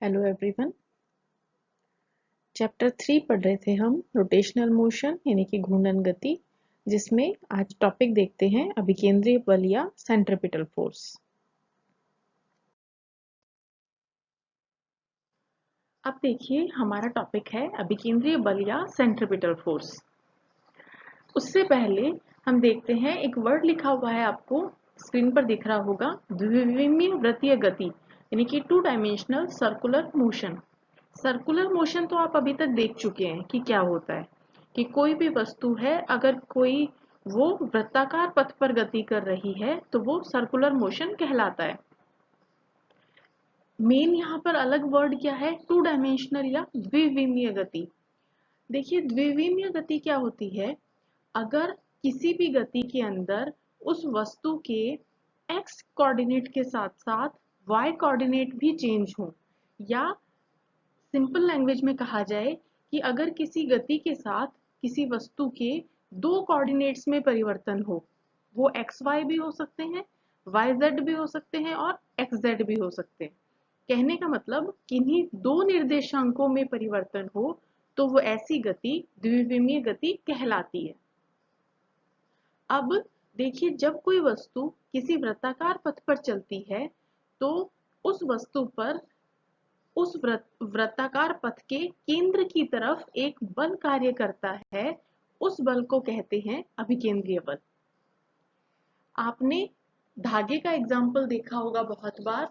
Hello everyone. Chapter 3 पढ़ रहे थे हम रोटेशनल मोशन यानी कि घूर्णन गति, जिसमें आज टॉपिक देखते हैं अभिकेंद्रीय बल या सेंट्रिपिटल फोर्स। अब देखिए हमारा टॉपिक है अभिकेंद्रीय बल या सेंट्रिपिटल फोर्स। उससे पहले हम देखते हैं, एक वर्ड लिखा हुआ है, आपको स्क्रीन पर दिख रहा होगा, द्विविमीय वृत्तीय गति यानी कि 2 dimensional circular motion. Circular motion तो आप अभी तक देख चुके हैं कि क्या होता है, कि कोई भी वस्तु है, अगर कोई वो वृत्ताकार पथ पर गति कर रही है तो वो सर्कुलर मोशन कहलाता है। मेन यहाँ पर अलग वर्ड क्या है, 2 डायमेंशनल या द्विविमीय गति। देखिए द्विविमीय गति क्या होती है, अगर किसी भी गति के अंदर उस वस्तु के x कोऑर्डिनेट के साथ साथ y कोऑर्डिनेट भी चेंज हो, या सिंपल लैंग्वेज में कहा जाए कि अगर किसी गति के साथ किसी वस्तु के 2 कोऑर्डिनेट्स में परिवर्तन हो, वो xy भी हो सकते हैं, yz भी हो सकते हैं और xz भी हो सकते हैं। कहने का मतलब किन्हीं 2 निर्देशांकों में परिवर्तन हो तो वो ऐसी गति द्विविमीय गति कहलाती है। अब देखिए, जब कोई वस्तु किसी वृत्ताकार पथ पर चलती है तो उस वस्तु पर उस वृत्ताकार पथ के केंद्र की तरफ एक बल कार्य करता है। उस बल को कहते हैं अभिकेंद्रीय बल। आपने धागे का एग्जाम्पल देखा होगा बहुत बार,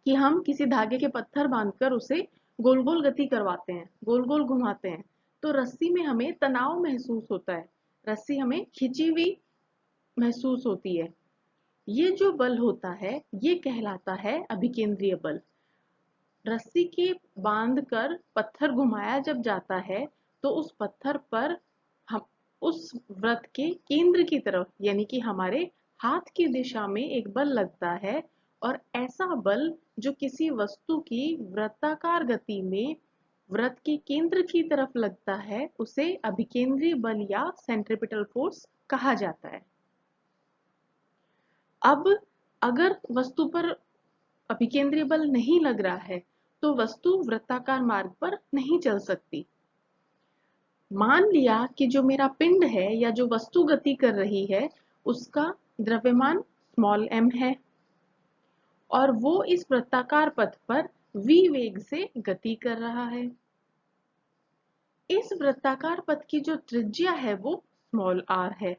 कि हम किसी धागे के पत्थर बांधकर उसे गोल गोल गति करवाते हैं, गोल गोल घुमाते हैं, तो रस्सी में हमें तनाव महसूस होता है, रस्सी हमें खिंची हुई महसूस होती है। ये जो बल होता है ये कहलाता है अभिकेंद्रीय बल। रस्सी के बांध कर पत्थर घुमाया जब जाता है तो उस पत्थर पर हम उस वृत्त के केंद्र की तरफ यानी कि हमारे हाथ की दिशा में एक बल लगता है, और ऐसा बल जो किसी वस्तु की वृत्ताकार गति में वृत्त के केंद्र की तरफ लगता है उसे अभिकेंद्रीय बल या सेंट्रिपिटल फोर्स कहा जाता है। अब अगर वस्तु पर अभिकेंद्रीय बल नहीं लग रहा है तो वस्तु वृत्ताकार मार्ग पर नहीं चल सकती। मान लिया कि जो मेरा पिंड है या जो वस्तु गति कर रही है उसका द्रव्यमान m है और वो इस वृत्ताकार पथ पर v वेग से गति कर रहा है। इस वृत्ताकार पथ की जो त्रिज्या है वो r है।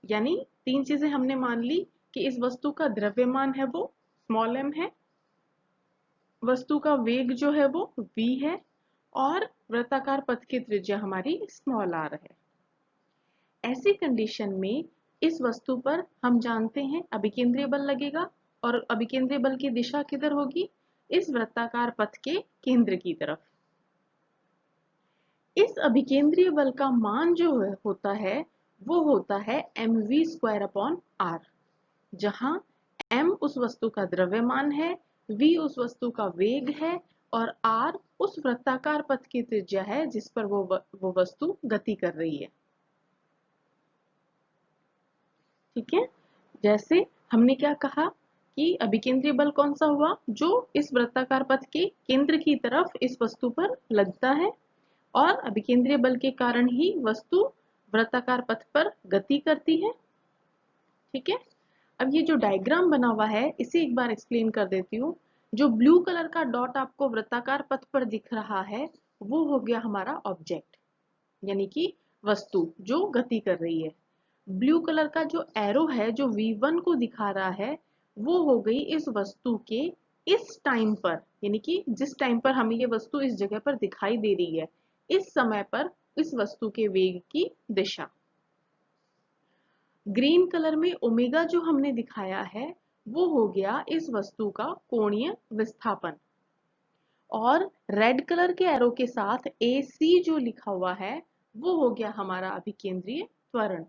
यानी 3 चीजें हमने मान ली कि इस वस्तु का द्रव्यमान है वो m है, वस्तु का वेग जो है वो v है, और वृत्ताकार पथ की त्रिज्या हमारी r है। ऐसी कंडीशन में इस वस्तु पर हम जानते हैं अभिकेंद्रीय बल लगेगा, और अभिकेंद्रीय बल की दिशा किधर होगी, इस वृत्ताकार पथ के केंद्र की तरफ। इस अभिकेंद्रीय बल का मान जो होता है वो होता है mv²/r, जहां m उस वस्तु का द्रव्यमान है, v उस वस्तु का वेग है और r उस वृत्ताकार पथ की त्रिज्या है जिस पर वो वस्तु गति कर रही है। ठीक है, जैसे हमने क्या कहा कि अभिकेंद्रीय बल कौन सा हुआ, जो इस वृत्ताकार पथ के केंद्र की तरफ इस वस्तु पर लगता है, और अभिकेंद्रीय बल के कारण ही वस्तु वृत्ताकार पथ पर गति करती है। ठीक है, अब ये जो डायग्राम बना हुआ है इसे एक बार एक्सप्लेन कर देती हूँ। जो ब्लू कलर का डॉट आपको वृत्ताकार पथ पर दिख रहा है वो हो गया हमारा ऑब्जेक्ट, यानी कि वस्तु जो गति कर रही है। ब्लू कलर का जो एरो है जो v1 को दिखा रहा है वो हो गई इस वस्तु के इस टाइम पर, यानी कि जिस टाइम पर हमें ये वस्तु इस जगह पर दिखाई दे रही है, इस समय पर इस वस्तु के वेग की दिशा। ग्रीन कलर में ओमेगा जो हमने दिखाया है वो हो गया इस वस्तु का कोणीय विस्थापन, और रेड कलर के एरो के साथ AC जो लिखा हुआ है वो हो गया हमारा अभिकेंद्रीय त्वरण।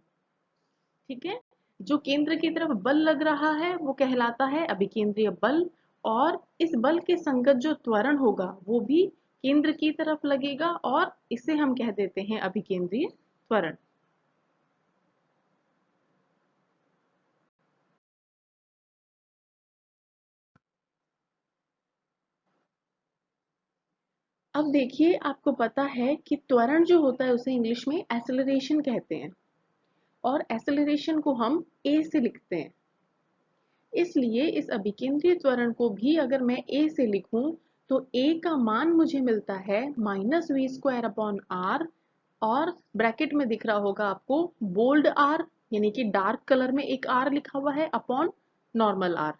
ठीक है, जो केंद्र की तरफ बल लग रहा है वो कहलाता है अभिकेंद्रीय बल, और इस बल के संगत जो त्वरण होगा वो भी केंद्र की तरफ लगेगा और इसे हम कह देते हैं अभिकेंद्रीय त्वरण। अब देखिए, आपको पता है कि त्वरण जो होता है उसे इंग्लिश में एक्सेलरेशन कहते हैं, और एक्सेलरेशन को हम ए से लिखते हैं। इसलिए इस अभिकेंद्रीय त्वरण को भी अगर मैं ए से लिखूं तो ए का मान मुझे मिलता है -v² अपॉन r, और ब्रैकेट में दिख रहा होगा आपको बोल्ड आर, यानी कि डार्क कलर में एक आर लिखा हुआ है, अपॉन नॉर्मल आर।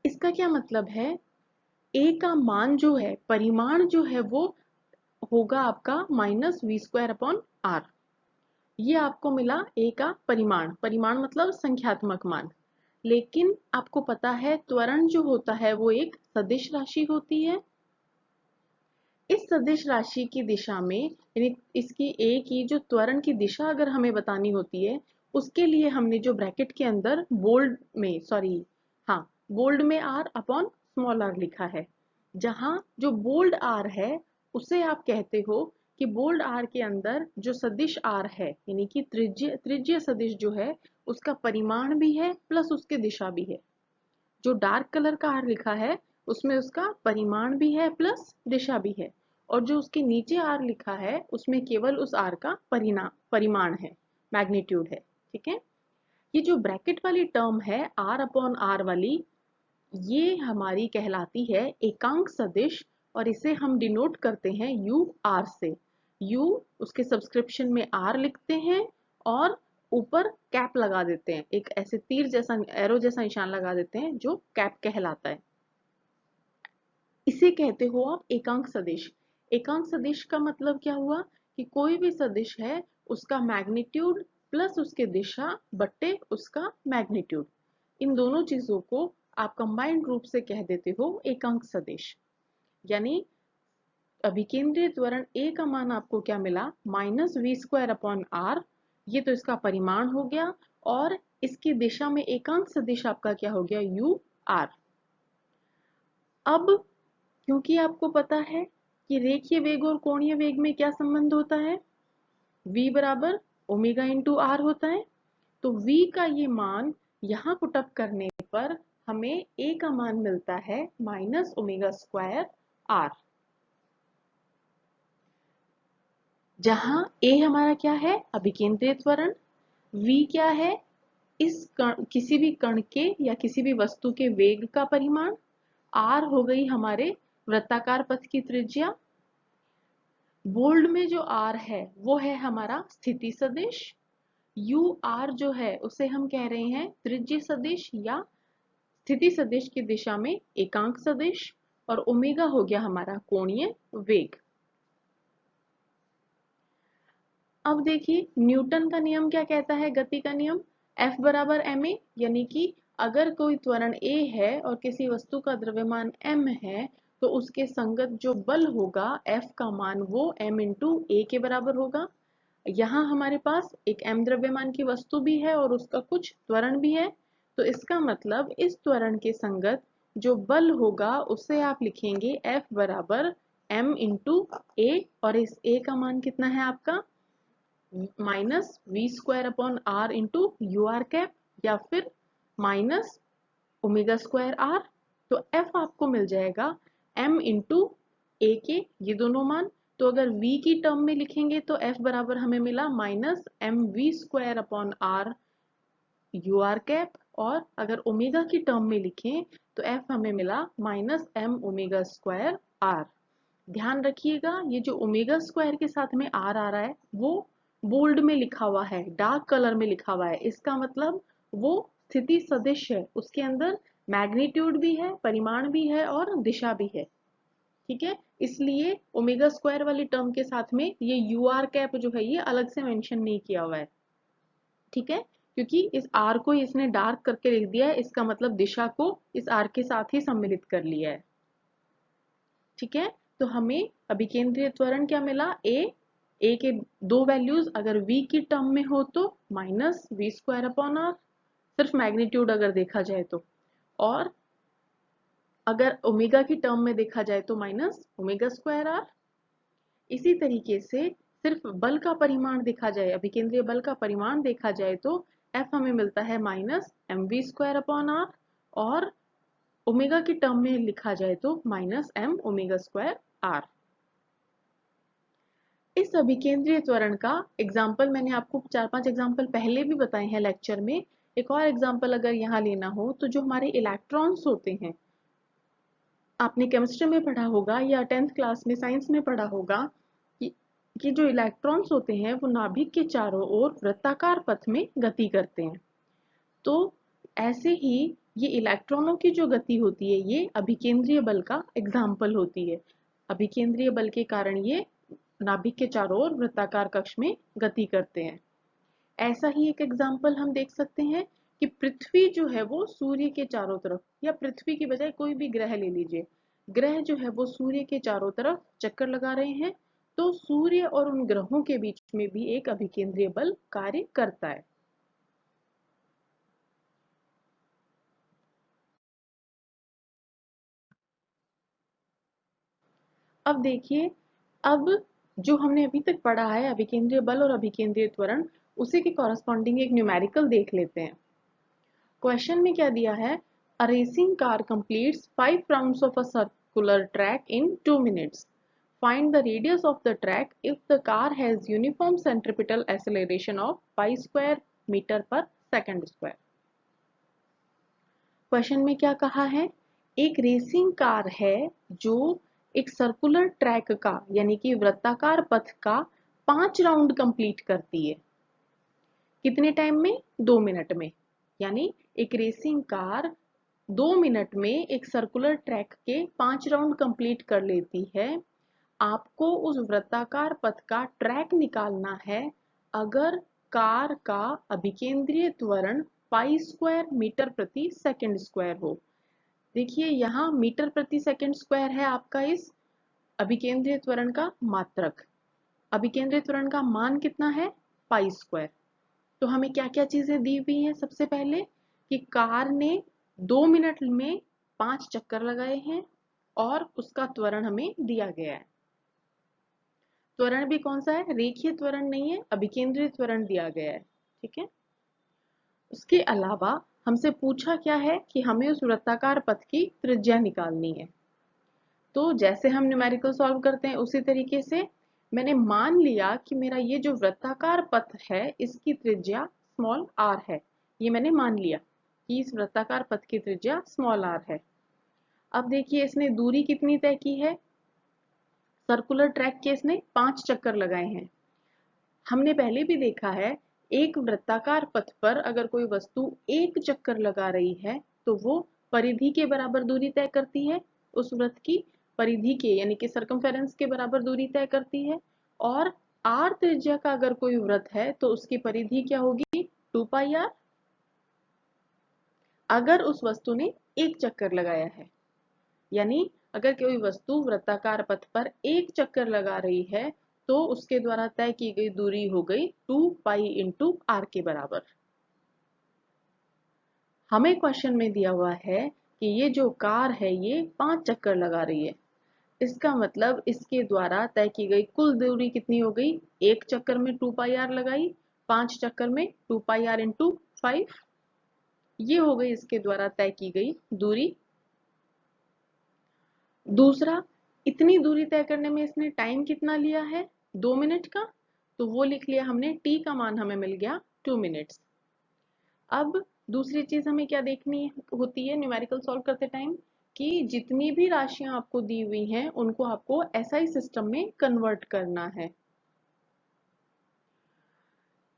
इसका क्या मतलब है, ए का मान जो है, परिमाण जो है, वो होगा आपका -v²/r। ये आपको मिला ए का परिमाण, परिमाण मतलब संख्यात्मक मान। लेकिन आपको पता है त्वरण जो होता है वो एक सदिश राशि होती है। इस सदिश राशि की दिशा में, यानी इसकी ए की जो त्वरण की दिशा अगर हमें बतानी होती है, उसके लिए हमने जो ब्रैकेट के अंदर बोल्ड में, सॉरी, हाँ, बोल्ड में आर अपॉन स्मॉल आर लिखा है। जहां जो बोल्ड आर है उसे आप कहते हो कि बोल्ड आर के अंदर जो सदिश आर है, यानी कि त्रिज्य सदिश जो है, उसका परिमाण भी है प्लस उसकी दिशा भी है। जो डार्क कलर का आर लिखा है उसमें उसका परिमाण भी है प्लस दिशा भी है, और जो उसके नीचे आर लिखा है उसमें केवल उस आर का परिमाण है, मैग्नीट्यूड है। ठीक है, ये जो ब्रैकेट वाली टर्म है आर अपॉन आर वाली, ये हमारी कहलाती है एकांक सदिश, और इसे हम डिनोट करते हैं यू आर से। यू उसके सब्सक्रिप्शन में आर लिखते हैं और ऊपर कैप लगा देते हैं, एक ऐसे तीर जैसा, एरो जैसा निशान लगा देते हैं जो कैप कहलाता है। इसे कहते हो आप एकांक सदिश। एकांक सदिश का मतलब क्या हुआ कि कोई भी सदिश है उसका मैग्नीट्यूड प्लस उसके दिशा बट्टे उसका मैग्नीट्यूड, इन दोनों चीजों को आप कंबाइंड रूप से कह देते हो एकांक सदिश। यानी अभिकेंद्रीय त्वरण ए का मान आपको क्या मिला, -v²/r। ये तो इसका परिमाण हो गया, और इसकी दिशा में एकांक सदिश आपका क्या हो गया, u r। अब क्योंकि आपको पता है कि रेखीय वेग और कोणीय वेग में क्या संबंध होता है, v बराबर ओमेगा इंटू आर होता है, तो v का ये मान यहां पुटअप करने पर हमें a का मान मिलता है -ω²r, जहां a हमारा क्या है, अभिकेंद्रीय त्वरण, v क्या है, किसी भी कण के या किसी भी वस्तु के वेग का परिमाण, r हो गई हमारे वृत्ताकार पथ की त्रिज्या, बोल्ड में जो r है वो है हमारा स्थिति सदिश, u r जो है उसे हम कह रहे हैं त्रिज्य सदिश या स्थिति सदिश की दिशा में एकांक सदिश, और ओमेगा हो गया हमारा कोणीय वेग। अब देखिए न्यूटन का नियम क्या कहता है, गति का नियम, F बराबर ma, यानी कि अगर कोई त्वरण a है और किसी वस्तु का द्रव्यमान m है तो उसके संगत जो बल होगा F का मान वो m इंटू a के बराबर होगा। यहाँ हमारे पास एक m द्रव्यमान की वस्तु भी है और उसका कुछ त्वरण भी है, तो इसका मतलब इस त्वरण के संगत जो बल होगा उसे आप लिखेंगे F बराबर m इंटू a, और इस a का मान कितना है आपका -v²/r into you are cap, या फिर -ω²r। तो f आपको मिल जाएगा m इंटू a के ये दोनों मान। तो अगर v की टर्म में लिखेंगे तो f बराबर हमें मिला -mv²/r यू आर कैप, और अगर ओमेगा की टर्म में लिखें तो f हमें मिला -mω²r। ध्यान रखिएगा ये जो ओमेगा स्क्वायर के साथ में आर आ रहा है वो बोल्ड में लिखा हुआ है, डार्क कलर में लिखा हुआ है, इसका मतलब वो स्थिति सदिश है, उसके अंदर मैग्नीट्यूड भी है, परिमाण भी है और दिशा भी है। ठीक है, इसलिए ओमेगा स्क्वायर वाली टर्म के साथ में ये यू आर कैप जो है ये अलग से मेंशन नहीं किया हुआ है। ठीक है, क्योंकि इस आर को इसने डार्क करके लिख दिया है, इसका मतलब दिशा को इस आर के साथ ही सम्मिलित कर लिया है। ठीक है, तो हमें अभिकेंद्रीय त्वरण क्या मिला, ए के दो वैल्यूज अगर v की टर्म में हो तो -v²/r, सिर्फ मैग्नीट्यूड अगर देखा जाए तो, और अगर ओमेगा की टर्म में देखा जाए तो -ω²r। इसी तरीके से सिर्फ बल का परिमाण देखा जाए, अभिकेंद्रीय बल का परिमाण देखा जाए तो F हमें मिलता है -mv²/r, और ओमेगा की टर्म में लिखा जाए तो -m ओमेगा स्क्वायर r। इस अभिकेंद्रीय त्वरण का एग्जाम्पल मैंने आपको 4-5 एग्जाम्पल पहले भी बताए हैं लेक्चर में। एक और एग्जाम्पल अगर यहाँ लेना हो तो जो हमारे इलेक्ट्रॉन्स होते हैं, आपने केमिस्ट्री में पढ़ा होगा या 10th क्लास में साइंस में पढ़ा होगा कि जो इलेक्ट्रॉन्स होते हैं वो नाभिक के चारों ओर वृत्ताकार पथ में गति करते हैं। तो ऐसे ही ये इलेक्ट्रॉनों की जो गति होती है ये अभिकेंद्रीय बल का एग्जाम्पल होती है। अभिकेंद्रीय बल के कारण ये नाभिक के चारों ओर वृत्ताकार कक्ष में गति करते हैं। ऐसा ही एक एग्जाम्पल हम देख सकते हैं कि पृथ्वी जो है वो सूर्य के चारों तरफ, या पृथ्वी की बजाय कोई भी ग्रह ले लीजिए, ग्रह जो है वो सूर्य के चारों तरफ चक्कर लगा रहे हैं, तो सूर्य और उन ग्रहों के बीच में भी एक अभिकेंद्रीय बल कार्य करता है। अब देखिए, अब जो हमने अभी तक पढ़ा है अभिकेंद्रीय बल और अभिकेंद्रीय त्वरण, उसी के कॉरस्पॉन्डिंग एक न्यूमेरिकल देख लेते हैं। क्वेश्चन में क्या दिया है, अ racing car completes 5 rounds of a circular track in 2 minutes. Find the radius of the track if the car has uniform centripetal acceleration of pi square meter per second square. Question में क्या कहा है, एक racing car है जो एक circular track का यानी कि वृत्ताकार पथ का 5 राउंड कंप्लीट करती है। कितने टाइम में? 2 मिनट में। यानी एक रेसिंग कार 2 मिनट में एक सर्कुलर ट्रैक के 5 राउंड कंप्लीट कर लेती है। आपको उस वृत्ताकार पथ का ट्रैक निकालना है अगर कार का अभिकेंद्रीय त्वरण पाई स्क्वायर मीटर प्रति सेकंड स्क्वायर हो। देखिए यहाँ मीटर प्रति सेकंड स्क्वायर है आपका इस अभिकेंद्रीय त्वरण का मात्रक। अभिकेंद्रीय त्वरण का मान कितना है? Pi square. तो हमें क्या क्या चीजें दी हुई हैं? सबसे पहले कि कार ने 2 मिनट में 5 चक्कर लगाए हैं और उसका त्वरण हमें दिया गया है। त्वरण भी कौन सा है? रेखीय त्वरण नहीं है, अभिकेंद्रीय त्वरण दिया गया है। ठीक है। उसके अलावा हमसे पूछा क्या है कि हमें उस वृत्ताकार पथ की त्रिज्या निकालनी है। तो जैसे हम न्यूमेरिकल सॉल्व करते हैं उसी तरीके से मैंने मान लिया कि मेरा ये जो वृत्ताकार पथ है इसकी त्रिज्या स्मॉल r है। ये मैंने मान लिया कि इस वृत्ताकार पथ की त्रिज्या स्मॉल r है। अब देखिए इसने दूरी कितनी तय की है? सर्कुलर ट्रैक के इसने 5 चक्कर लगाए हैं। हमने पहले भी देखा है एक वृत्ताकार पथ पर अगर कोई वस्तु एक चक्कर लगा रही है तो वो परिधि के बराबर दूरी तय करती है, उस वृत्त की परिधि के यानी कि सर्कमफेरेंस के बराबर दूरी तय करती है। और r त्रिज्या का अगर कोई वृत्त है तो उसकी परिधि क्या होगी? 2 पाई r। अगर उस वस्तु ने एक चक्कर लगाया है, यानी अगर कोई वस्तु वृत्ताकार पथ पर एक चक्कर लगा रही है तो उसके द्वारा तय की गई दूरी हो गई 2 पाई इंटू r के बराबर। हमें क्वेश्चन में दिया हुआ है कि ये जो कार है ये 5 चक्कर लगा रही है। इसका मतलब इसके द्वारा तय की गई कुल दूरी कितनी हो गई? एक चक्कर में 2 पाई r लगाई, 5 चक्कर में 2 पाई r इंटू 5, ये हो गई इसके द्वारा तय की गई दूरी। दूसरा, इतनी दूरी तय करने में इसने टाइम कितना लिया है? 2 मिनट का। तो वो लिख लिया हमने, t का मान हमें मिल गया 2 मिनट्स। अब दूसरी चीज हमें क्या देखनी होती है न्यूमेरिकल सॉल्व करते टाइम, कि जितनी भी राशियां आपको दी हुई हैं उनको आपको एसआई सिस्टम में कन्वर्ट करना है।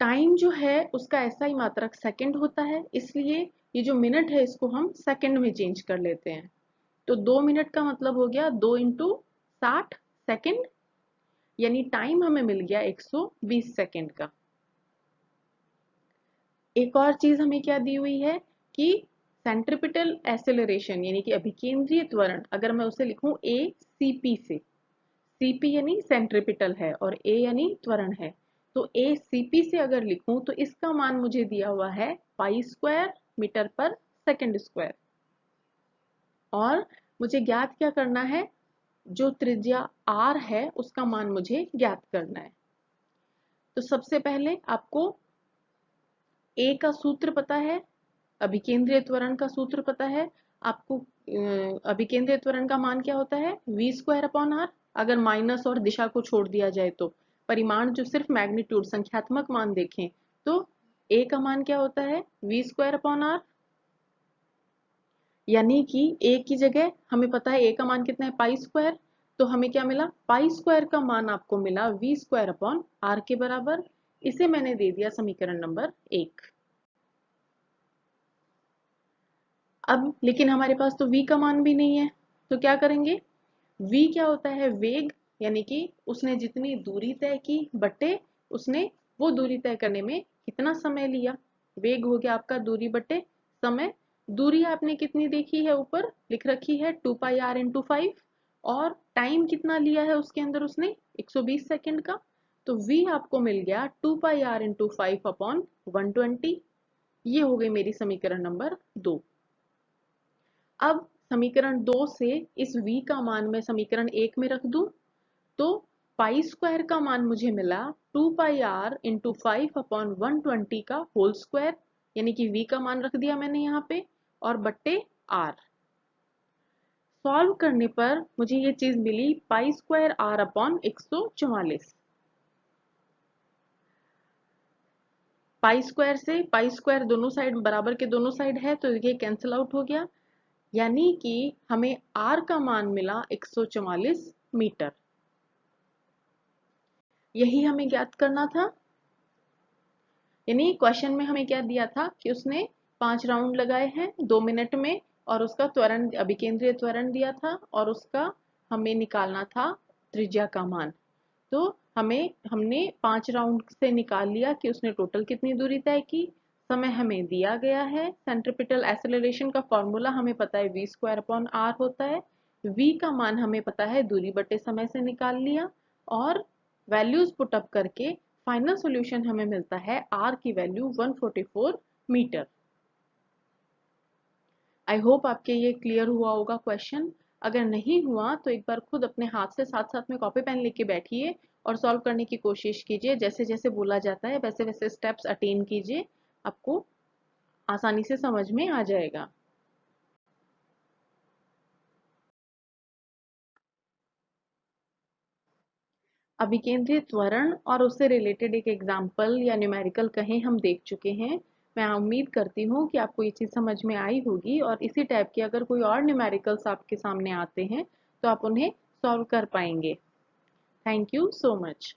टाइम जो है उसका एसआई मात्रक सेकंड होता है, इसलिए ये जो मिनट है इसको हम सेकंड में चेंज कर लेते हैं। तो 2 मिनट का मतलब हो गया 2 इंटू 60 सेकेंड, यानी टाइम हमें मिल गया 120 सेकेंड का। एक और चीज हमें क्या दी हुई है कि सेंट्रिपिटल एक्सेलरेशन यानी कि अभिकेंद्रीय त्वरण, अगर मैं उसे लिखूं ए सीपी से, सीपी यानी सेंट्रिपिटल है और ए यानी त्वरण है, तो ए सीपी से अगर लिखूं तो इसका मान मुझे दिया हुआ है पाई स्क्वायर मीटर पर सेकंड स्क्वायर। और मुझे ज्ञात क्या करना है? जो त्रिज्या r है उसका मान मुझे ज्ञात करना है। तो सबसे पहले आपको a का सूत्र पता है, अभिकेंद्रीय त्वरण का सूत्र पता है, आपको अभिकेंद्रिय त्वरण का मान क्या होता है, v²/r। अगर माइनस और दिशा को छोड़ दिया जाए तो परिमाण जो सिर्फ मैग्नीट्यूड संख्यात्मक मान देखें तो a का मान क्या होता है, v²/r। यानी कि a की जगह हमें पता है a का मान कितना है, π²। तो हमें क्या मिला, π² का मान आपको मिला v²/r के बराबर। इसे मैंने दे दिया समीकरण नंबर 1। अब लेकिन हमारे पास तो v का मान भी नहीं है, तो क्या करेंगे, v क्या होता है, वेग, यानी कि उसने जितनी दूरी तय की बटे उसने वो दूरी तय करने में कितना समय लिया। वेग हो गया आपका दूरी बटे समय। दूरी आपने कितनी देखी है, ऊपर लिख रखी है 2πr × 5, और टाइम कितना लिया है उसके अंदर उसने, 120 सेकंड का। तो v आपको मिल गया 2πr × 5/120। ये हो गई मेरी समीकरण नंबर 2। अब समीकरण 2 से इस v का मान मैं समीकरण 1 में रख दूं तो π² का मान मुझे मिला 2πr × 5/120 का होल स्क्वायर, यानी कि v का मान रख दिया मैंने यहाँ पे, और बट्टे r। सॉल्व करने पर मुझे ये चीज मिली π²r/144। π² से π² दोनों साइड बराबर के दोनों साइड है तो ये कैंसिल आउट हो गया, यानी कि हमें r का मान मिला 144 मीटर। यही हमें ज्ञात करना था। यानी क्वेश्चन में हमें क्या दिया था कि उसने 5 राउंड लगाए हैं 2 मिनट में, और उसका त्वरण अभिकेंद्रीय त्वरण दिया था, और उसका हमें निकालना था त्रिज्या का मान। तो हमने 5 राउंड से निकाल लिया कि उसने टोटल कितनी दूरी तय की। समय हमें दिया गया है। सेंट्रीपिटल एक्सेलरेशन का फॉर्मूला हमें पता है v²/r होता है। v का मान हमें पता है दूरी बटे समय से निकाल लिया, और वैल्यूज पुट अप करके फाइनल सॉल्यूशन हमें मिलता है r की वैल्यू 144 मीटर। आई होप आपके ये क्लियर हुआ होगा क्वेश्चन। अगर नहीं हुआ तो एक बार खुद अपने हाथ से साथ साथ में कॉपी पेन लेके बैठिए और सॉल्व करने की कोशिश कीजिए। जैसे जैसे बोला जाता है वैसे वैसे स्टेप्स अटेन कीजिए, आपको आसानी से समझ में आ जाएगा। अभिकेंद्रीय त्वरण और उससे रिलेटेड एक एग्जाम्पल या न्यूमेरिकल कहें हम देख चुके हैं। मैं उम्मीद करती हूँ कि आपको ये चीज़ समझ में आई होगी, और इसी टाइप के अगर कोई और न्यूमेरिकल्स आपके सामने आते हैं तो आप उन्हें सॉल्व कर पाएंगे। Thank you so much.